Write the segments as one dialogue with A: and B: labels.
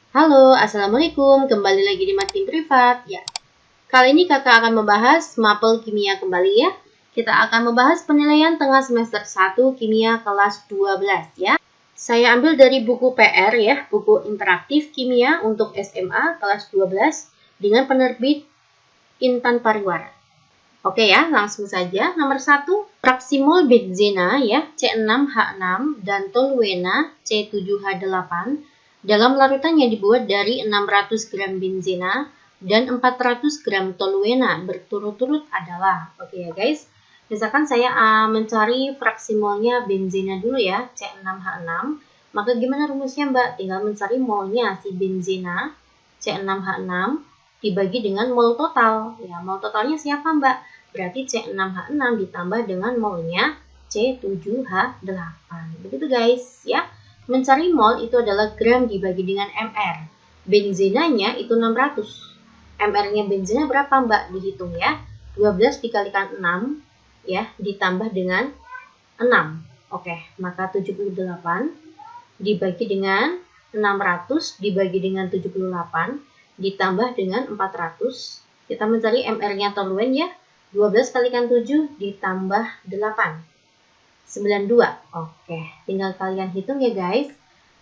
A: Halo, Assalamualaikum. Kembali lagi di Matim Privat. Ya, kali ini kakak akan membahas mapel kimia kembali ya. Kita akan membahas penilaian tengah semester 1 kimia kelas 12 ya. Saya ambil dari buku PR ya, buku interaktif kimia untuk SMA kelas 12 dengan penerbit Intan Pariwara. Oke ya, langsung saja. Nomor 1, fraksimol benzena ya, C6H6 dan toluena C7H8 dalam larutan yang dibuat dari 600 gram benzena dan 400 gram toluena berturut-turut adalah. Oke ya guys, misalkan saya mencari fraksimolnya benzena dulu ya, C6H6. Maka gimana rumusnya Mbak? Tinggal mencari molnya si benzena C6H6 dibagi dengan mol total. Ya, mol totalnya siapa Mbak? Berarti C6H6 ditambah dengan molnya C7H8. Begitu guys ya. Mencari mol itu adalah gram dibagi dengan mr. Benzenanya itu 600. Mr-nya benzena berapa Mbak? Dihitung ya. 12 dikalikan 6 ya, ditambah dengan 6. Oke, maka 78 dibagi dengan 600 dibagi dengan 78 ditambah dengan 400. Kita mencari mr-nya toluen ya. 12 kalikan 7 ditambah 8. 92. Oke, tinggal kalian hitung ya guys.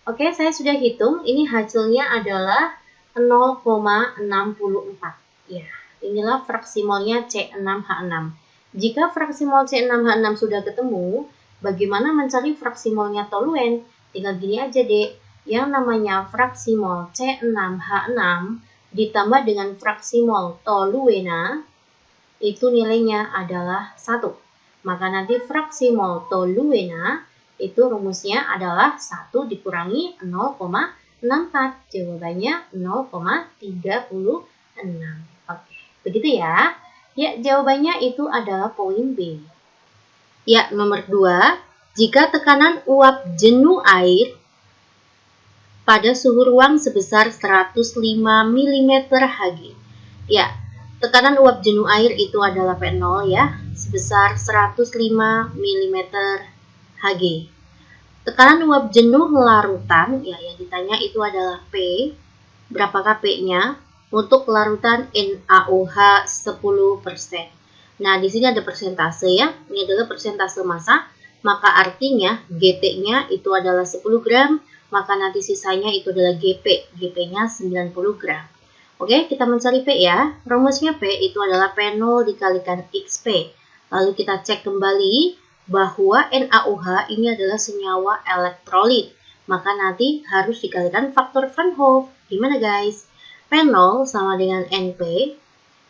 A: Oke, saya sudah hitung. Ini hasilnya adalah 0,64. Ya, inilah fraksimolnya C6H6. Jika fraksimol C6H6 sudah ketemu, bagaimana mencari fraksimolnya toluen? Tinggal gini aja deh. Yang namanya fraksimol C6H6 ditambah dengan fraksimol toluena itu nilainya adalah 1. Maka nanti fraksimol toluena itu rumusnya adalah 1 dikurangi 0,64. Jawabannya 0,36. Oke, begitu ya. Ya, jawabannya itu adalah poin B. Ya, nomor 2. Jika tekanan uap jenuh air pada suhu ruang sebesar 105 mm Hg. Ya, tekanan uap jenuh air itu adalah P0 ya, sebesar 105 mm Hg. Tekanan uap jenuh larutan, ya yang ditanya itu adalah P. Berapakah P-nya? Untuk larutan NaOH 10%. Nah, di sini ada persentase ya. Ini adalah persentase massa, maka artinya GT-nya itu adalah 10 gram. Maka nanti sisanya itu adalah GP. GP-nya 90 gram. Oke, kita mencari P ya. Rumusnya P itu adalah P0 dikalikan XP. Lalu kita cek kembali bahwa NaOH ini adalah senyawa elektrolit. Maka nanti harus dikalikan faktor Van Hoff. Gimana guys? P0 sama dengan NP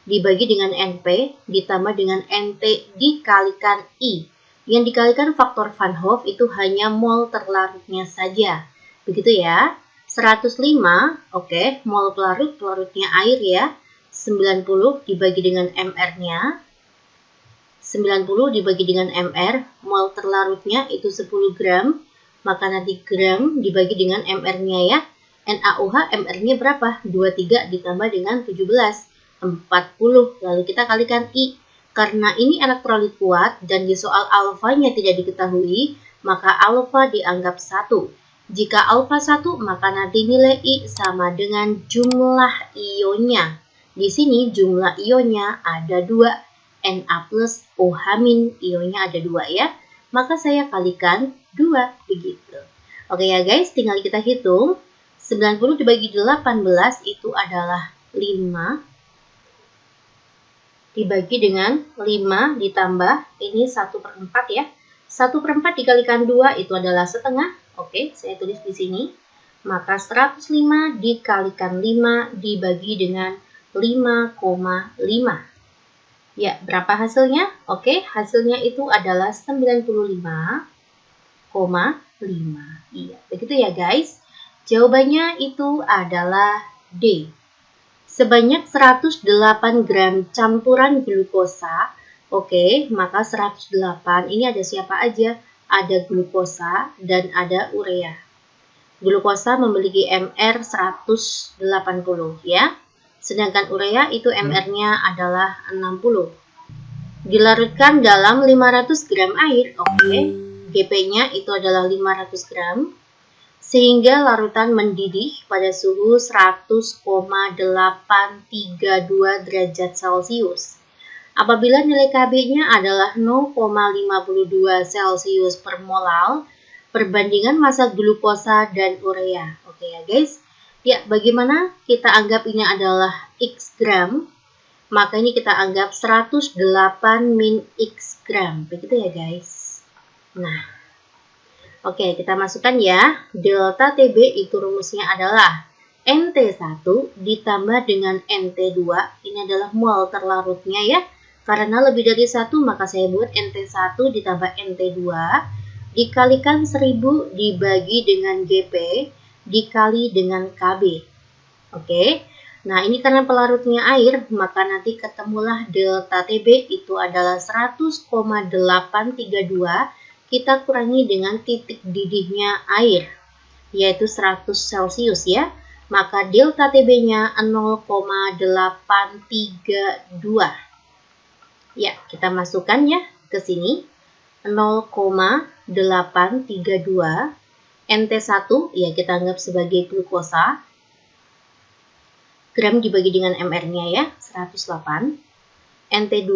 A: dibagi dengan NP ditambah dengan NT dikalikan I. Yang dikalikan faktor Van Hoff itu hanya mol terlarutnya saja. Begitu ya. 105, oke, mol pelarutnya air ya. 90 dibagi dengan mr-nya. 90 dibagi dengan mr, mol terlarutnya itu 10 gram. Maka nanti gram dibagi dengan mr-nya ya. NaOH mr-nya berapa? 23 ditambah dengan 17, 40. Lalu kita kalikan I. Karena ini elektrolit kuat dan di soal alfanya tidak diketahui, maka alfa dianggap 1. Jika alfa 1, maka nanti nilai I sama dengan jumlah ionnya. Di sini jumlah ionnya ada 2. Na plus OH-, ionnya ada 2 ya. Maka saya kalikan 2, begitu. Oke ya guys, tinggal kita hitung. 90 dibagi 18 itu adalah 5. Dibagi dengan 5 ditambah, ini 1/4 ya. 1/4 dikalikan 2 itu adalah setengah. Oke, saya tulis di sini. Maka 105 dikalikan 5 dibagi dengan 5,5. Ya, berapa hasilnya? Oke, hasilnya itu adalah 95,5. Iya, begitu ya guys. Jawabannya itu adalah D. Sebanyak 108 gram campuran glukosa. Oke, maka 108 ini ada siapa aja? Ada glukosa dan ada urea. Glukosa memiliki mr 180 ya. Sedangkan urea itu mr-nya adalah 60. Dilarutkan dalam 500 gram air. Oke, GP-nya itu adalah 500 gram. sehingga larutan mendidih pada suhu 100,832 derajat Celcius. Apabila nilai Kb-nya adalah 0,52 Celcius per molal, perbandingan massa glukosa dan urea. Oke ya guys. Ya, bagaimana kita anggap ini adalah X gram? Maka ini kita anggap 108 min X gram. Begitu ya guys. Nah, oke, kita masukkan ya. Delta TB itu rumusnya adalah NT1 ditambah dengan NT2. Ini adalah mol terlarutnya ya. Karena lebih dari 1, maka saya buat NT1 ditambah NT2 dikalikan 1000 dibagi dengan GP dikali dengan KB. Oke. Nah, ini karena pelarutnya air, maka nanti ketemulah delta TB itu adalah 100,832 kita kurangi dengan titik didihnya air, yaitu 100 Celcius ya. Maka delta TB-nya 0,832. Ya, kita masukkan ya ke sini. 0,832. NT1 ya kita anggap sebagai glukosa. Gram dibagi dengan mR-nya ya, 108. NT2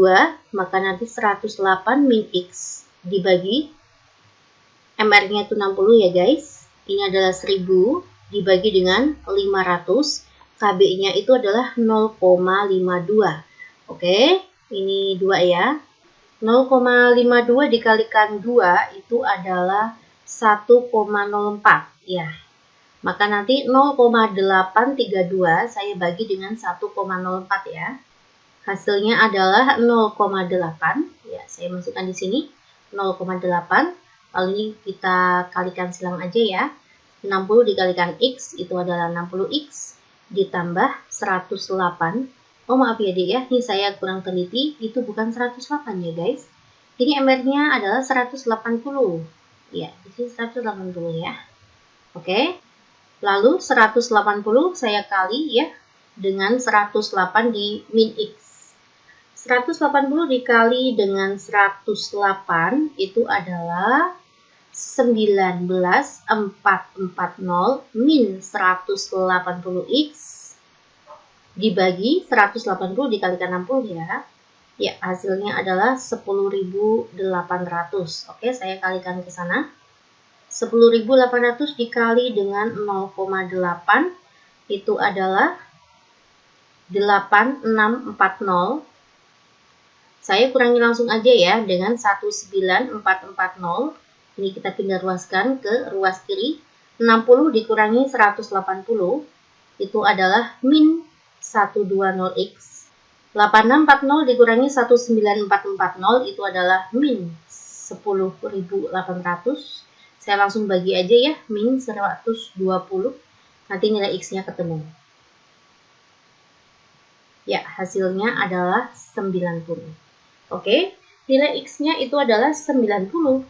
A: maka nanti 108 min X dibagi mR-nya itu 60 ya guys. Ini adalah 1000 dibagi dengan 500. KB-nya itu adalah 0,52. Oke. Ini 2 ya. 0,52 dikalikan 2 itu adalah 1,04 ya. Maka nanti 0,832 saya bagi dengan 1,04 ya. Hasilnya adalah 0,8 ya. Saya masukkan di sini 0,8. Lalu ini kita kalikan silang aja ya. 60 dikalikan X itu adalah 60X ditambah 108. Oh maaf ya dek ya, ini saya kurang teliti, itu bukan 108 ya guys. Ini mR-nya adalah 180. Ya, di sini 180 ya. Oke. Lalu 180 saya kali ya dengan 108 di min X. 180 dikali dengan 108 itu adalah 19440 min 180X dibagi 180 dikalikan 60 ya. Ya, hasilnya adalah 10.800. Oke, saya kalikan ke sana. 10.800 dikali dengan 0,8 itu adalah 8640. Saya kurangi langsung aja ya dengan 19440. Ini kita pindah ruaskan ke ruas kiri. 60 dikurangi 180 itu adalah min 120X. 8640 dikurangi 19440 itu adalah min 10.800. Saya langsung bagi aja ya, min 120. Nanti nilai X-nya ketemu. Ya, hasilnya adalah 90. Oke, nilai X-nya itu adalah 90.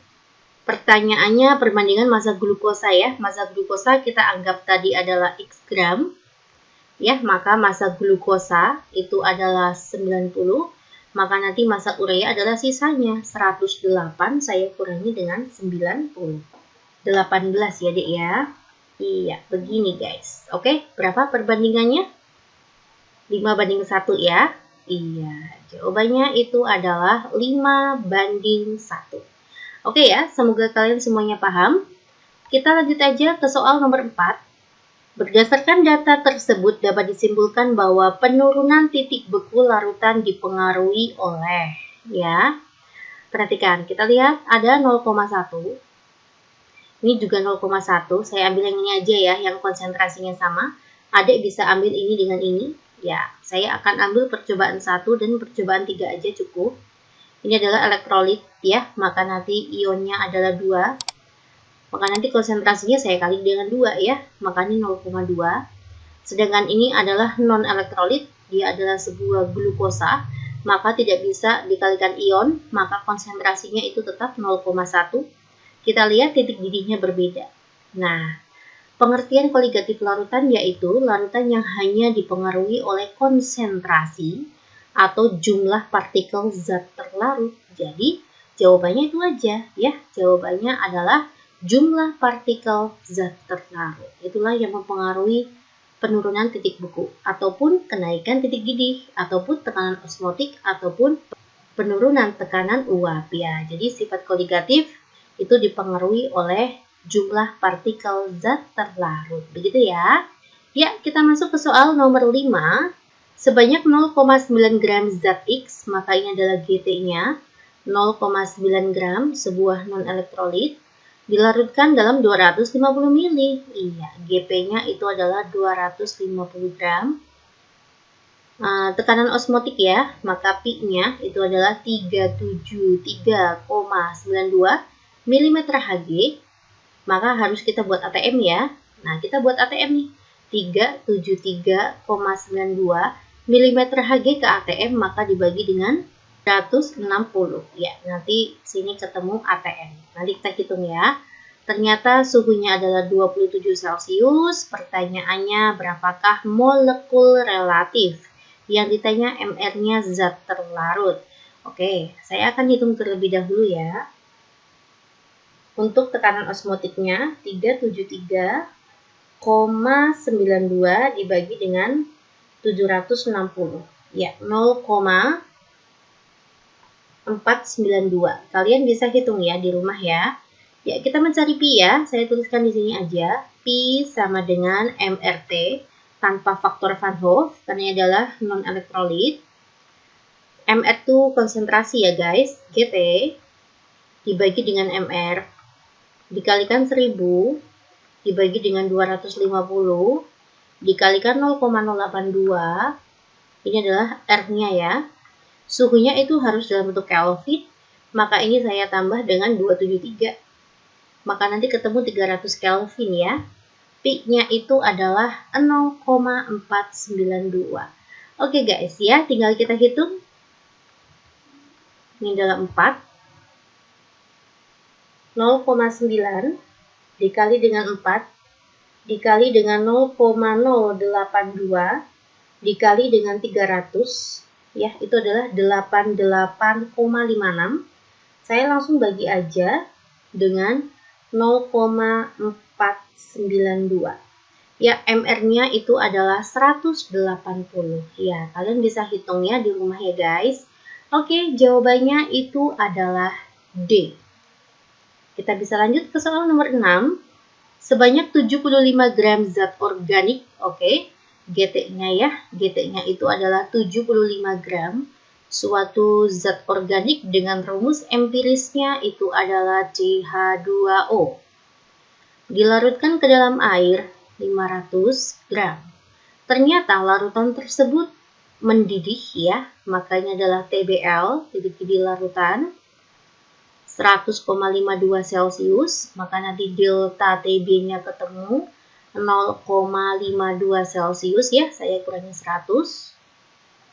A: Pertanyaannya perbandingan massa glukosa ya. Massa glukosa kita anggap tadi adalah X gram. Ya, maka massa glukosa itu adalah 90, maka nanti massa urea adalah sisanya 108 saya kurangi dengan 90. 18 ya dek ya. Iya, begini guys. Oke, berapa perbandingannya? 5:1 ya. Iya, jawabannya itu adalah 5:1. Oke ya, semoga kalian semuanya paham. Kita lanjut aja ke soal nomor 4. Berdasarkan data tersebut dapat disimpulkan bahwa penurunan titik beku larutan dipengaruhi oleh, ya. Perhatikan, kita lihat ada 0,1. Ini juga 0,1. Saya ambil yang ini aja ya, yang konsentrasinya sama. Adik bisa ambil ini dengan ini. Ya, saya akan ambil percobaan 1 dan percobaan 3 aja cukup. Ini adalah elektrolit ya, maka nanti ionnya adalah 2. Maka nanti konsentrasinya saya kali dengan 2 ya, maka ini 0,2. Sedangkan ini adalah non-elektrolit, dia adalah sebuah glukosa, maka tidak bisa dikalikan ion, maka konsentrasinya itu tetap 0,1. Kita lihat titik didihnya berbeda. Nah, pengertian koligatif larutan yaitu larutan yang hanya dipengaruhi oleh konsentrasi atau jumlah partikel zat terlarut. Jadi, jawabannya itu aja ya, jawabannya adalah jumlah partikel zat terlarut. Itulah yang mempengaruhi penurunan titik beku, ataupun kenaikan titik didih, ataupun tekanan osmotik, ataupun penurunan tekanan uap. Ya, jadi sifat koligatif itu dipengaruhi oleh jumlah partikel zat terlarut. Begitu ya. Ya, kita masuk ke soal nomor 5. Sebanyak 0,9 gram zat X, maka ini adalah GT-nya, 0,9 gram sebuah non-elektrolit, dilarutkan dalam 250 ml. Iya, GP-nya itu adalah 250 gram. Tekanan osmotik ya, maka Pi-nya itu adalah 373,92 mm Hg. Maka harus kita buat ATM ya. Nah, kita buat ATM nih. 373,92 mm Hg ke ATM, maka dibagi dengan 160. Ya, nanti sini ketemu ATM. Nanti kita hitung ya. Ternyata suhunya adalah 27 Celcius. Pertanyaannya, berapakah molekul relatif? Yang ditanya MR-nya zat terlarut. Oke, saya akan hitung terlebih dahulu ya. Untuk tekanan osmotiknya 373,92 dibagi dengan 760. Ya, 0,492. Kalian bisa hitung ya di rumah ya. Ya, kita mencari Pi ya. Saya tuliskan di sini aja. Pi sama dengan MRT tanpa faktor Van Hoff, karena ini adalah non-elektrolit. MR itu konsentrasi ya guys. GT dibagi dengan MR dikalikan 1000 dibagi dengan 250 dikalikan 0,082. Ini adalah R-nya ya. Suhunya itu harus dalam bentuk Kelvin, maka ini saya tambah dengan 273. Maka nanti ketemu 300 Kelvin ya. Pi-nya itu adalah 0,492. Oke guys ya, tinggal kita hitung. Ini adalah 4. 0,9 dikali dengan 4 dikali dengan 0,082 dikali dengan 300. Ya, itu adalah 88,56. Saya langsung bagi aja dengan 0,492. Ya, MR-nya itu adalah 180. Ya, kalian bisa hitungnya di rumah ya guys. Oke, jawabannya itu adalah D. Kita bisa lanjut ke soal nomor 6. Sebanyak 75 gram zat organik. Oke, GT-nya ya. GT-nya itu adalah 75 gram. Suatu zat organik dengan rumus empirisnya itu adalah CH2O. Dilarutkan ke dalam air 500 gram. Ternyata larutan tersebut mendidih ya, makanya adalah TBL, titik didih larutan, 100,52 Celcius, maka nanti delta TB-nya ketemu 0,52 Celcius ya, saya kurangi 100.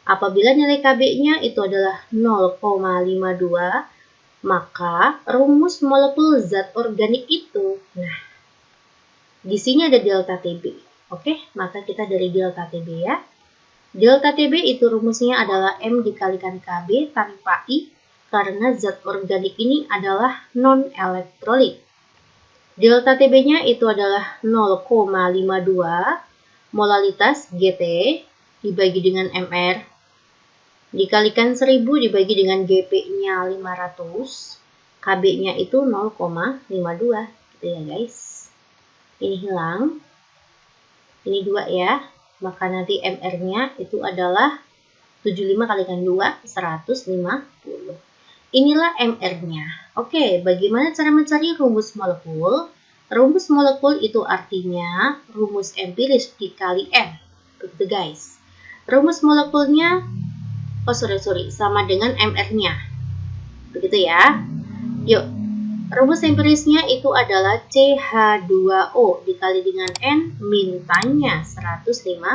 A: Apabila nilai KB-nya itu adalah 0,52, maka rumus molekul zat organik itu, nah, di sini ada delta TB. Oke, maka kita dari delta TB ya. Delta TB itu rumusnya adalah M dikalikan KB tanpa I, karena zat organik ini adalah non-elektrolit. Delta TB-nya itu adalah 0,52, molalitas GT dibagi dengan MR, dikalikan 1000 dibagi dengan GP-nya 500, KB-nya itu 0,52, gitu ya guys. Ini hilang, ini 2 ya, maka nanti MR-nya itu adalah 75 kalikan 2, 150. Inilah MR-nya. Oke, bagaimana cara mencari rumus molekul? Rumus molekul itu artinya rumus empiris dikali N. Begitu guys. Rumus molekulnya, sama dengan MR-nya. Begitu ya. Yuk, rumus empirisnya itu adalah CH2O dikali dengan N, mintanya 150.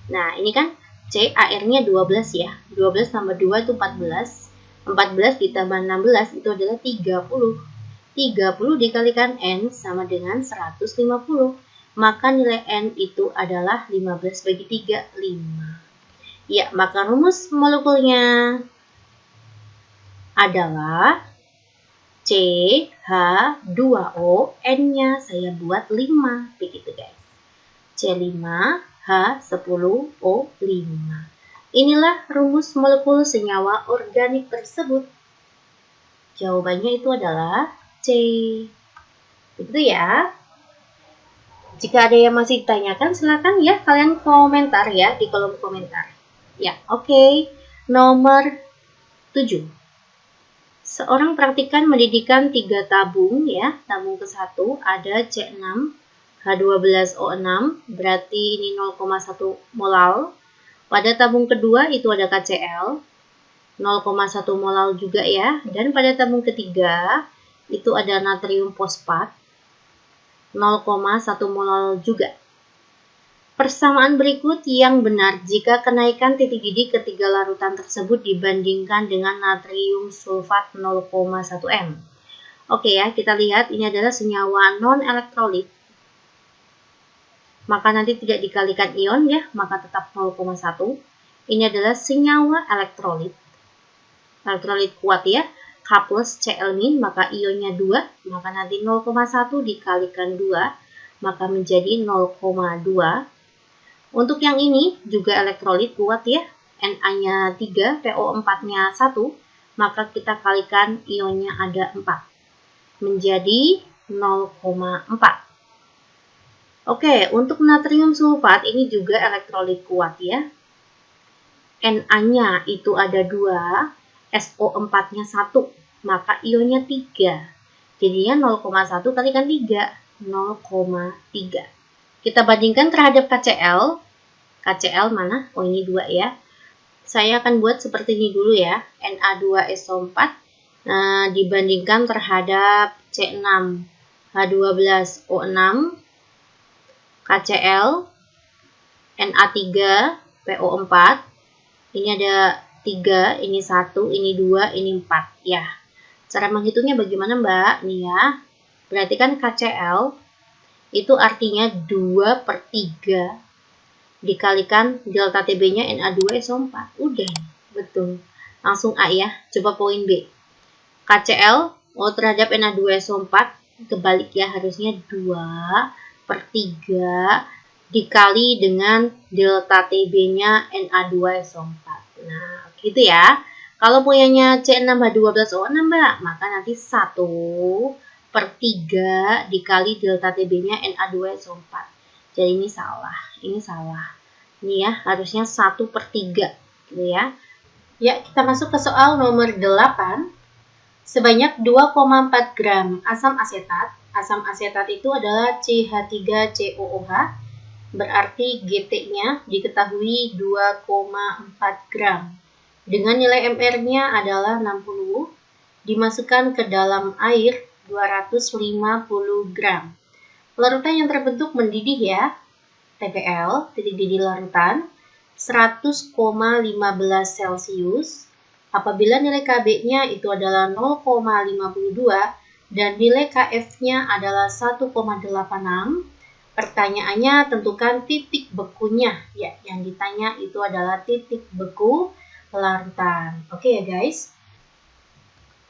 A: Nah, ini kan C, AR-nya 12 ya. 12 tambah 2 itu 14. 14 ditambah 16 itu adalah 30. 30 dikalikan N sama dengan 150. Maka nilai N itu adalah 15 bagi 3, 5. Ya, maka rumus molekulnya adalah CH2O, N-nya saya buat 5, begitu guys. C5H10O5. Inilah rumus molekul senyawa organik tersebut. Jawabannya itu adalah C. Begitu ya. Jika ada yang masih ditanyakan, silakan ya kalian komentar ya di kolom komentar. Ya, oke. Nomor 7. Seorang praktikan mendidihkan 3 tabung ya. Tabung ke-1 ada C6H12O6, berarti ini 0,1 molal. Pada tabung kedua itu ada KCl 0,1 molal juga ya. Dan pada tabung ketiga itu ada natrium fosfat 0,1 molal juga. Persamaan berikut yang benar jika kenaikan titik didih ketiga larutan tersebut dibandingkan dengan natrium sulfat 0,1 m. Oke ya, kita lihat ini adalah senyawa non-elektrolit. Maka nanti tidak dikalikan ion ya, maka tetap 0,1. Ini adalah senyawa elektrolit. Elektrolit kuat ya, H plus Cl-, maka ionnya 2, maka nanti 0,1 dikalikan 2, maka menjadi 0,2. Untuk yang ini juga elektrolit kuat ya, Na-nya 3, PO4-nya 1, maka kita kalikan ionnya ada 4, menjadi 0,4. Oke, untuk natrium sulfat ini juga elektrolit kuat ya. Na-nya itu ada 2, SO4-nya 1, maka ionnya 3. Jadinya 0,1 kalikan 3, 0,3. Kita bandingkan terhadap KCl. KCl mana? Oh, ini 2 ya. Saya akan buat seperti ini dulu ya. Na2SO4 dibandingkan terhadap C6H12O6, KCl, Na3PO4. Ini ada 3, ini 1, ini 2, ini 4 ya. Cara menghitungnya bagaimana Mbak? Nih ya. Berarti kan KCl itu artinya 2/3 dikalikan delta TB-nya Na2SO4. Udah, betul. Langsung A ya. Coba poin B. KCl terhadap Na2SO4 kebalik ya, harusnya 2/3 dikali dengan delta TB-nya Na2SO4. Nah, gitu ya. Kalau punyanya C6H12O6 Mbak, maka nanti 1/3 dikali delta TB-nya Na2SO4. Jadi ini salah, ini salah. Ini ya, harusnya 1/3 gitu ya. Ya, kita masuk ke soal nomor 8. Sebanyak 2,4 gram asam asetat. Asam asetat itu adalah CH3COOH. Berarti GT-nya diketahui 2,4 gram. Dengan nilai MR-nya adalah 60. Dimasukkan ke dalam air 250 gram. Larutan yang terbentuk mendidih ya, TPL, titik didih larutan, 100,15 Celcius. Apabila nilai Kb-nya itu adalah 0,52 dan nilai Kf-nya adalah 1,86, pertanyaannya tentukan titik bekunya. Ya, yang ditanya itu adalah titik beku larutan. Oke ya guys.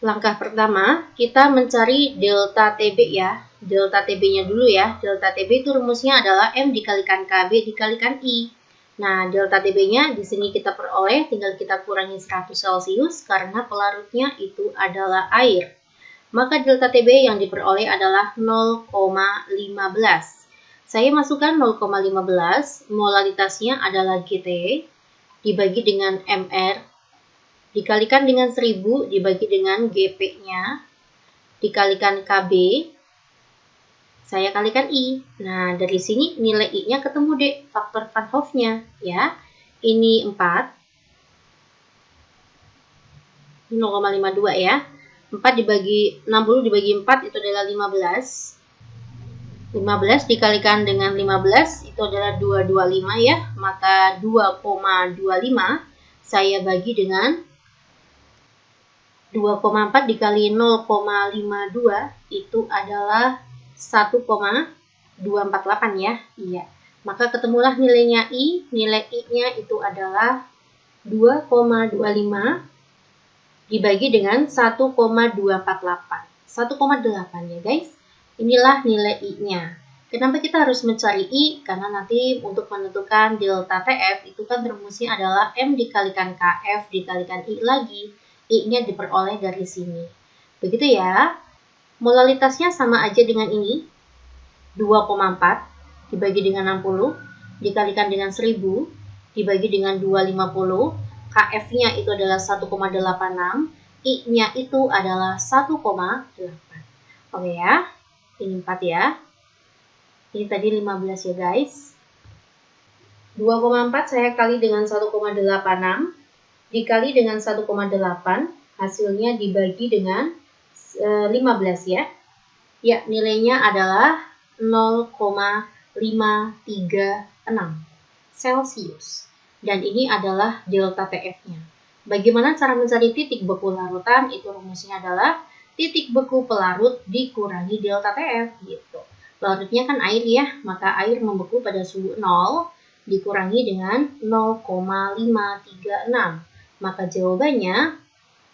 A: Langkah pertama, kita mencari delta TB ya. Delta TB-nya dulu ya. Delta TB itu rumusnya adalah M dikalikan KB dikalikan I. Nah, delta TB-nya di sini kita peroleh, tinggal kita kurangi 100 Celcius karena pelarutnya itu adalah air. Maka delta TB yang diperoleh adalah 0,15. Saya masukkan 0,15, molaritasnya adalah GT, dibagi dengan MR, dikalikan dengan 1000, dibagi dengan GP-nya, dikalikan KB, saya kalikan I. Nah, dari sini nilai I-nya ketemu deh, faktor Van Hoff-nya ya. Ini 4, 0,52 ya. 4 dibagi 60 dibagi 4 itu adalah 15. 15 dikalikan dengan 15 itu adalah 225 ya. Maka 2,25 saya bagi dengan 2,4 dikali 0,52 itu adalah 1,248 ya. Iya. Maka ketemulah nilainya I. Nilai I-nya itu adalah 2,25 dibagi dengan 1,248. 1,8 ya guys. Inilah nilai I-nya. Kenapa kita harus mencari I? Karena nanti untuk menentukan delta TF itu kan rumusnya adalah M dikalikan KF dikalikan I lagi. I-nya diperoleh dari sini. Begitu ya. Molalitasnya sama aja dengan ini. 2,4 dibagi dengan 60 dikalikan dengan 1000 dibagi dengan 250. KF-nya itu adalah 1,86. I-nya itu adalah 1,8. Oke ya. Ini 4 ya. Ini tadi 15 ya guys. 2,4 saya kali dengan 1,86 dikali dengan 1,8 hasilnya dibagi dengan 15 ya. Ya, nilainya adalah 0,536 Celcius. Dan ini adalah delta TF-nya. Bagaimana cara mencari titik beku larutan? Itu rumusnya adalah titik beku pelarut dikurangi delta TF gitu. Larutnya kan air ya, maka air membeku pada suhu 0 dikurangi dengan 0,536. Maka jawabannya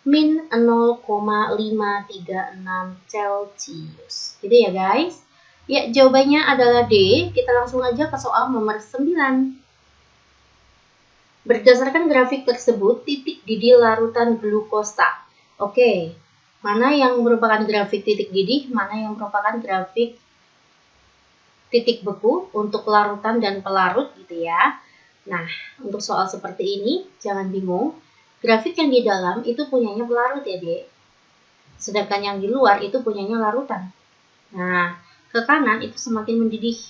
A: min 0,536 Celcius. Gitu ya guys. Ya, jawabannya adalah D. Kita langsung aja ke soal nomor 9. Berdasarkan grafik tersebut, titik didih larutan glukosa. Oke, mana yang merupakan grafik titik didih, mana yang merupakan grafik titik beku untuk larutan dan pelarut gitu ya. Nah, untuk soal seperti ini, jangan bingung. Grafik yang di dalam itu punyanya pelarut ya, Dek. Sedangkan yang di luar itu punyanya larutan. Nah, ke kanan itu semakin mendidih.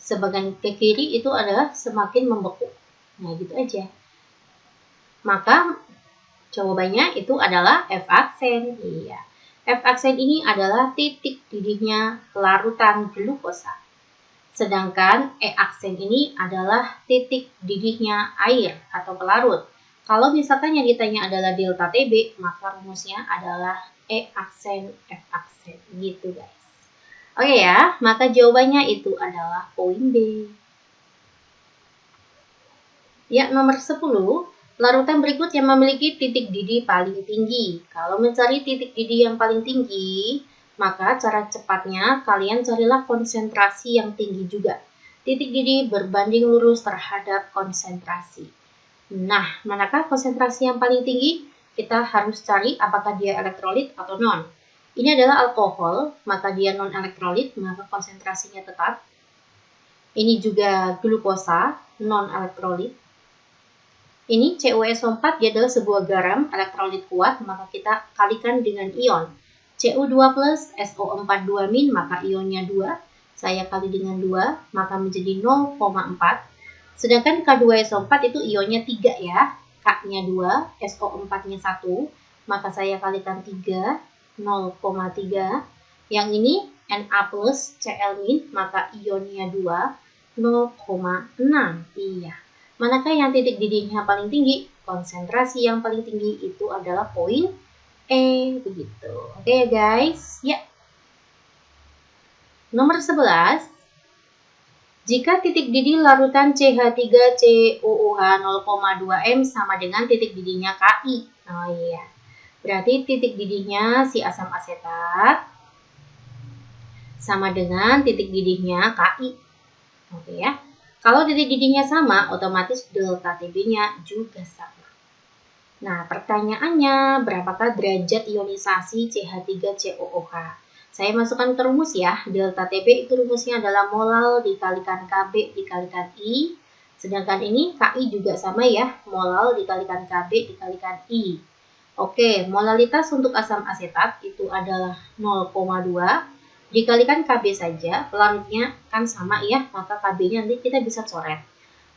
A: Sebagian ke kiri itu adalah semakin membeku. Nah, gitu aja. Maka jawabannya itu adalah F aksen. Iya. F aksen ini adalah titik didihnya larutan glukosa. Sedangkan E aksen ini adalah titik didihnya air atau pelarut. Kalau misalkan yang ditanya adalah delta TB, maka rumusnya adalah E aksen F aksen. Gitu guys. Oke ya, maka jawabannya itu adalah poin B. Ya, nomor 10. Larutan berikut yang memiliki titik didih paling tinggi. Kalau mencari titik didih yang paling tinggi, maka cara cepatnya kalian carilah konsentrasi yang tinggi juga. Titik didih berbanding lurus terhadap konsentrasi. Nah, manakah konsentrasi yang paling tinggi? Kita harus cari apakah dia elektrolit atau non. Ini adalah alkohol, maka dia non elektrolit, maka konsentrasinya tetap. Ini juga glukosa, non elektrolit. Ini CuSO4 dia adalah sebuah garam elektrolit kuat, maka kita kalikan dengan ion. Cu2+, SO4 2-, maka ionnya 2. Saya kali dengan 2, maka menjadi 0,4. Sedangkan K2SO4 itu ionnya 3 ya. K-nya 2, SO4-nya 1, maka saya kalikan 3, 0,3. Yang ini Na+, Cl-, maka ionnya 2, 0,6. Iya. Manakah yang titik didihnya paling tinggi? Konsentrasi yang paling tinggi itu adalah poin E, begitu. Oke ya guys, ya. Nomor 11. Jika titik didih larutan CH3COOH 0,2 M sama dengan titik didihnya Ki. Oh iya. Berarti titik didihnya si asam asetat sama dengan titik didihnya Ki. Oke ya. Kalau titik didihnya sama, otomatis delta TB-nya juga sama. Nah, pertanyaannya, berapakah derajat ionisasi CH3COOH? Saya masukkan ke rumus ya. Delta TB itu rumusnya adalah molal dikalikan Kb dikalikan I. Sedangkan ini Ki juga sama ya. Molal dikalikan Kb dikalikan I. Oke, molalitas untuk asam asetat itu adalah 0,2. Dikalikan Kb saja, pelarutnya kan sama ya, maka Kb-nya nanti kita bisa coret.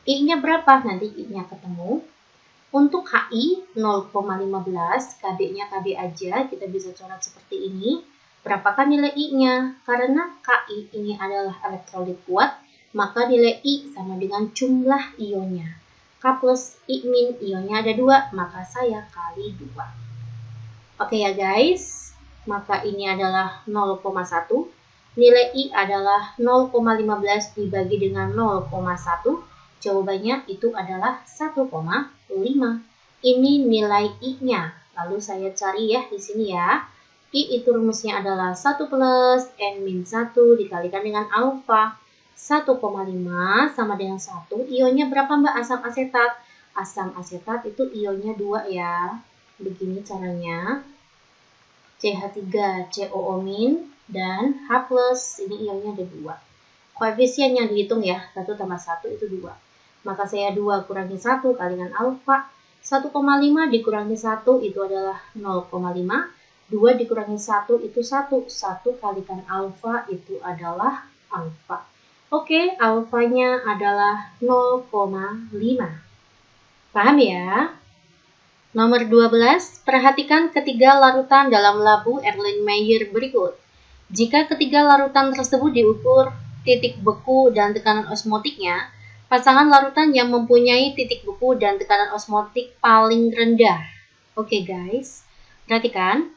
A: I-nya berapa? Nanti I-nya ketemu. Untuk Hi 0,15, Kb-nya Kb aja, kita bisa coret seperti ini. Berapakah nilai I-nya? Karena Ki ini adalah elektrolit kuat, maka nilai I sama dengan jumlah ionnya. K plus I min ionnya ada 2, maka saya kali 2. Oke ya guys. Maka ini adalah 0,1. Nilai I adalah 0,15 dibagi dengan 0,1. Jawabannya itu adalah 1,5. Ini nilai I-nya. Lalu saya cari ya di sini ya. I itu rumusnya adalah 1 plus N-1 dikalikan dengan alfa 1,5 sama dengan 1. Ionnya berapa Mbak asam asetat? Asam asetat itu ionnya 2 ya. Begini caranya. CH3, COO- dan H+, ini ionnya ada 2. Koefisien yang dihitung ya, 1 tambah 1 itu 2. Maka saya 2 kurangi 1 kalikan alfa. 1,5 dikurangi 1 itu adalah 0,5. 2 dikurangi 1 itu 1. 1 kalikan alfa itu adalah alfa. Oke, alfanya adalah 0,5. Paham ya? Nomor 12, perhatikan ketiga larutan dalam labu Erlenmeyer berikut. Jika ketiga larutan tersebut diukur titik beku dan tekanan osmotiknya, pasangan larutan yang mempunyai titik beku dan tekanan osmotik paling rendah. Oke guys, perhatikan.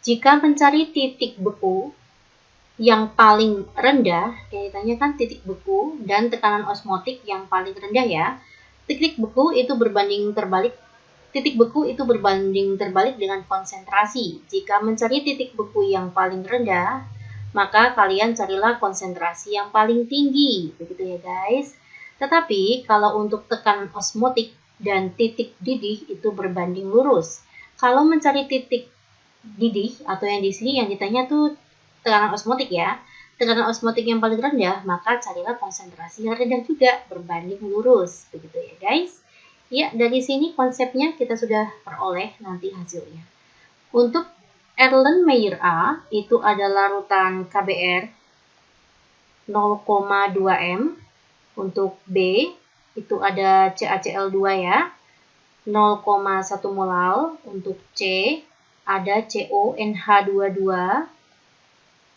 A: Jika mencari titik beku yang paling rendah, kaitannya kan titik beku dan tekanan osmotik yang paling rendah ya. Titik beku itu berbanding terbalik dengan konsentrasi. Jika mencari titik beku yang paling rendah, maka kalian carilah konsentrasi yang paling tinggi, begitu ya guys. Tetapi kalau untuk tekanan osmotik dan titik didih itu berbanding lurus. Kalau mencari titik didih atau yang di sini yang ditanya tuh tekanan osmotik ya. Tekanan osmotik yang paling rendah, maka carilah konsentrasi yang rendah juga, berbanding lurus. Begitu ya guys. Ya, dari sini konsepnya kita sudah peroleh nanti hasilnya. Untuk Erlenmeyer A, itu ada larutan KBR 0,2 M. Untuk B, itu ada CaCl2 ya, 0,1 molal. Untuk C, ada CONH22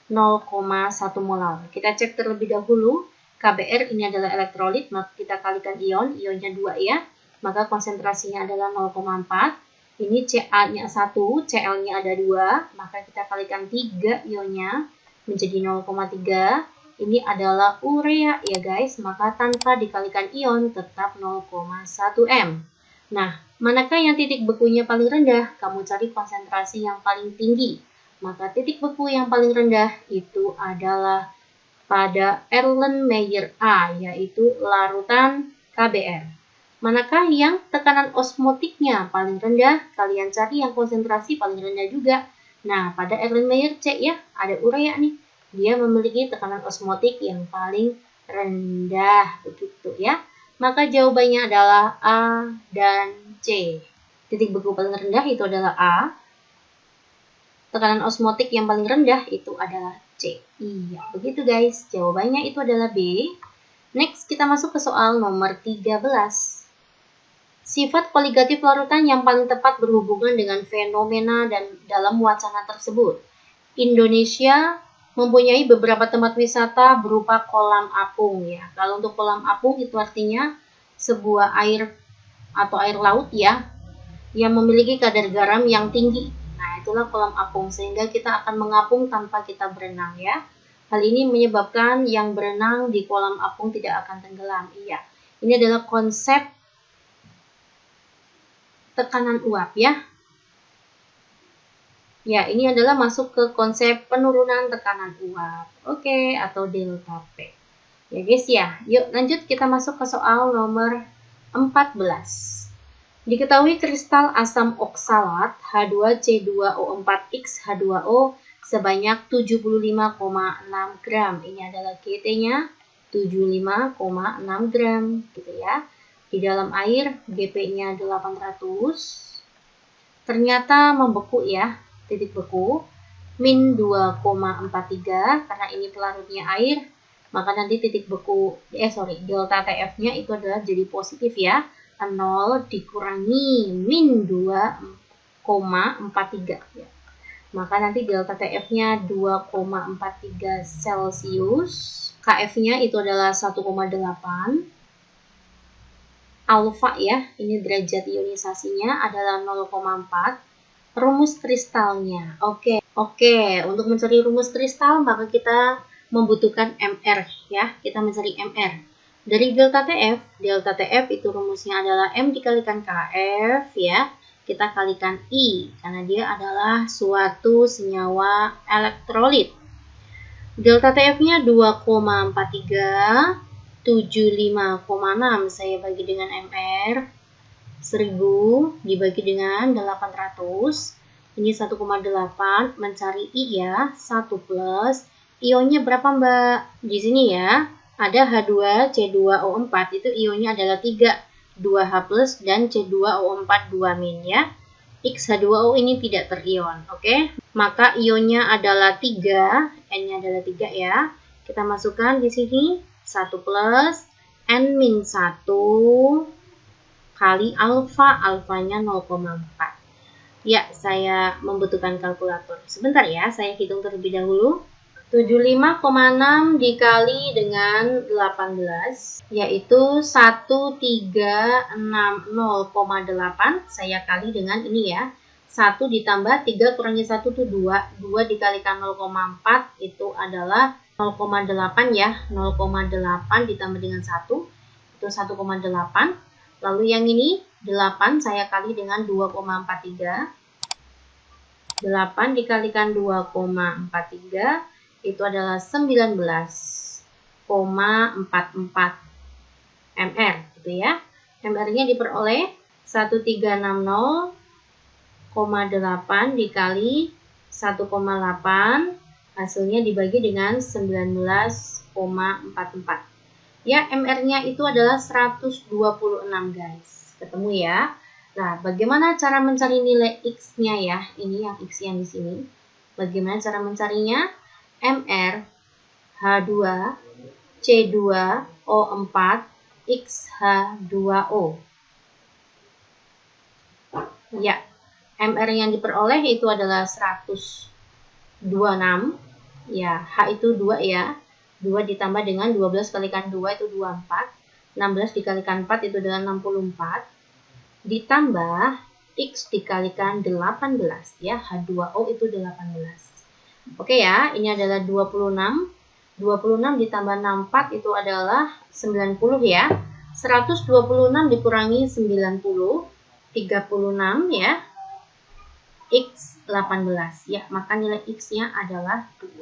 A: 0,1 molal. Kita cek terlebih dahulu. KBr ini adalah elektrolit, maka kita kalikan ionnya 2 ya. Maka konsentrasinya adalah 0,4. Ini Ca-nya 1, Cl-nya ada 2, maka kita kalikan 3 ionnya menjadi 0,3. Ini adalah urea ya guys, maka tanpa dikalikan ion tetap 0,1 M. Nah, manakah yang titik bekunya paling rendah? Kamu cari konsentrasi yang paling tinggi. Maka titik beku yang paling rendah itu adalah pada Erlenmeyer A, yaitu larutan KBr. Manakah yang tekanan osmotiknya paling rendah? Kalian cari yang konsentrasi paling rendah juga. Nah, pada Erlenmeyer C ya, ada urea nih. Dia memiliki tekanan osmotik yang paling rendah, begitu ya. Maka jawabannya adalah A dan C. Titik beku paling rendah itu adalah A. Tekanan osmotik yang paling rendah itu adalah C. Iya, begitu guys. Jawabannya itu adalah B. Next, kita masuk ke soal nomor 13. Sifat koligatif larutan yang paling tepat berhubungan dengan fenomena dan dalam wacana tersebut. Indonesia mempunyai beberapa tempat wisata berupa kolam apung ya. Kalau untuk kolam apung itu artinya sebuah air atau air laut ya yang memiliki kadar garam yang tinggi. Nah, itulah kolam apung, sehingga kita akan mengapung tanpa kita berenang ya. Hal ini menyebabkan yang berenang di kolam apung tidak akan tenggelam. Iya, ini adalah konsep tekanan uap ya. Ya, ini adalah masuk ke konsep penurunan tekanan uap. Oke, atau delta P. Ya guys ya, yuk lanjut kita masuk ke soal nomor 14. Diketahui kristal asam oksalat H2C2O4X H2O sebanyak 75,6 gram. Ini adalah GT-nya 75,6 gram gitu ya. Di dalam air GP-nya 800. Ternyata membeku ya, titik beku min 2,43 karena ini pelarutnya air, maka nanti titik beku delta TF-nya itu adalah jadi positif ya. 0 dikurangi min 2,43 ya. Maka nanti delta TF-nya 2,43 Celcius. KF-nya itu adalah 1,8. Alfa ya, ini derajat ionisasinya adalah 0,4. Rumus kristalnya. Oke, untuk mencari rumus kristal maka kita membutuhkan MR ya. Kita mencari MR. Dari delta TF itu rumusnya adalah M dikalikan KF ya. kita kalikan I, karena dia adalah suatu senyawa elektrolit. Delta TF-nya 2,43, 75,6 saya bagi dengan MR, 1000 dibagi dengan 800, ini 1,8, mencari I ya, 1 plus, ionnya berapa Mbak? Di sini ya, ada H2C2O4, itu ionnya adalah 3, 2H plus dan C2O4 2- ya. X H2O ini tidak terion, oke? Maka ionnya adalah 3, N-nya adalah 3 ya. Kita masukkan di sini 1 plus N-1 kali alfa, alfanya 0,4. Ya, saya membutuhkan kalkulator. Sebentar ya, saya hitung terlebih dahulu. 75,6 dikali dengan 18, yaitu 1360,8. Saya kali dengan ini ya. 1 ditambah 3 kurangi 1 itu 2. 2 dikalikan 0,4 itu adalah 0,8 ya. 0,8 ditambah dengan 1 itu 1,8. Lalu yang ini 8 saya kali dengan 2,43. 8 dikalikan 2,43 itu adalah 19,44 mR gitu ya. MR-nya diperoleh 1360,8 dikali 1,8, hasilnya dibagi dengan 19,44. Ya, MR-nya itu adalah 126 guys. Ketemu ya. Nah, bagaimana cara mencari nilai X-nya ya? Ini yang X yang di sini. Bagaimana cara mencarinya? MR H2 C2O4 XH2O. Ya, MR yang diperoleh itu adalah 126. Ya, H itu 2 ya. 2 ditambah dengan 12 kalikan 2 itu 24. 16 dikalikan 4 itu adalah 64. Ditambah X dikalikan 18 ya. H2O itu 18. Oke ya, ini adalah 26. 26 ditambah 64 itu adalah 90 ya. 126 dikurangi 90, 36 ya. X 18 ya, maka nilai X-nya adalah 2.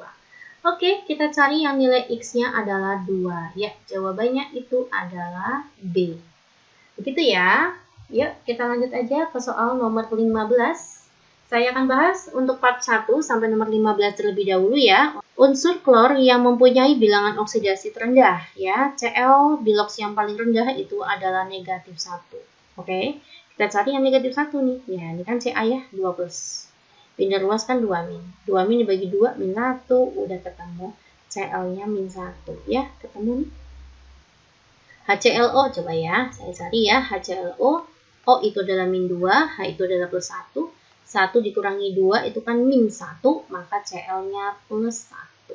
A: Oke, kita cari yang nilai X-nya adalah 2 ya. Jawabannya itu adalah B. Begitu ya. Yuk, kita lanjut aja ke soal nomor 15. Saya akan bahas untuk part 1 sampai nomor 15 terlebih dahulu ya. Unsur klor yang mempunyai bilangan oksidasi terendah ya. Cl biloks yang paling rendah itu adalah negatif 1. Oke, kita cari yang negatif 1 nih. Ya, ini kan Ca ya, 2 plus. Pindah ruas kan 2 min. 2 min dibagi 2, min 1. Udah ketemu. Cl-nya min 1 ya, ketemu nih. HClO coba ya, saya cari ya. HClO, O itu adalah min 2, H itu adalah plus 1. 1 dikurangi 2 itu kan min 1, maka Cl-nya plus 1.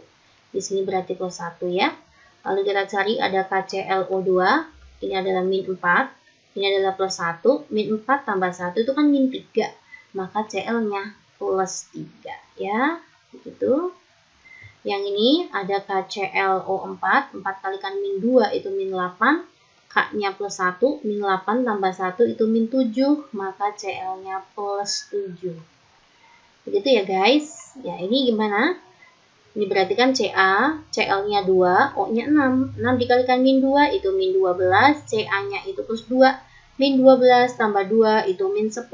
A: Di sini berarti plus 1 ya. Lalu kita cari ada KClO2, ini adalah min 4, ini adalah plus 1, min 4 tambah 1 itu kan min 3, maka Cl-nya plus 3 ya. Begitu. Yang ini ada KClO4, 4 kalikan min 2 itu min 8. K-nya plus 1, min 8 tambah 1 itu min 7, maka Cl-nya plus 7. Begitu ya guys. Ya, ini gimana? Ini berarti kan Ca, Cl-nya 2, O-nya 6. 6 dikalikan min 2 itu min 12, Ca-nya itu plus 2. Min 12 tambah 2 itu min 10,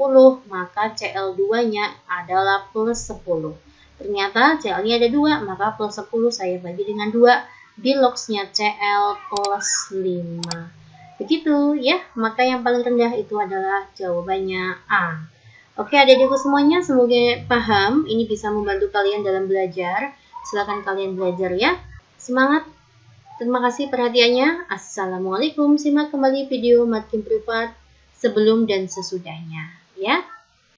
A: maka Cl2-nya adalah plus 10. Ternyata Cl-nya ada 2, maka plus 10 saya bagi dengan 2. Biloksnya Cl plus 5. Begitu ya, maka yang paling rendah itu adalah jawabannya A. Oke adik-adikku semuanya, semoga paham. Ini bisa membantu kalian dalam belajar. Silakan kalian belajar ya. Semangat. Terima kasih perhatiannya. Assalamualaikum. Simak kembali video makin privat sebelum dan sesudahnya ya.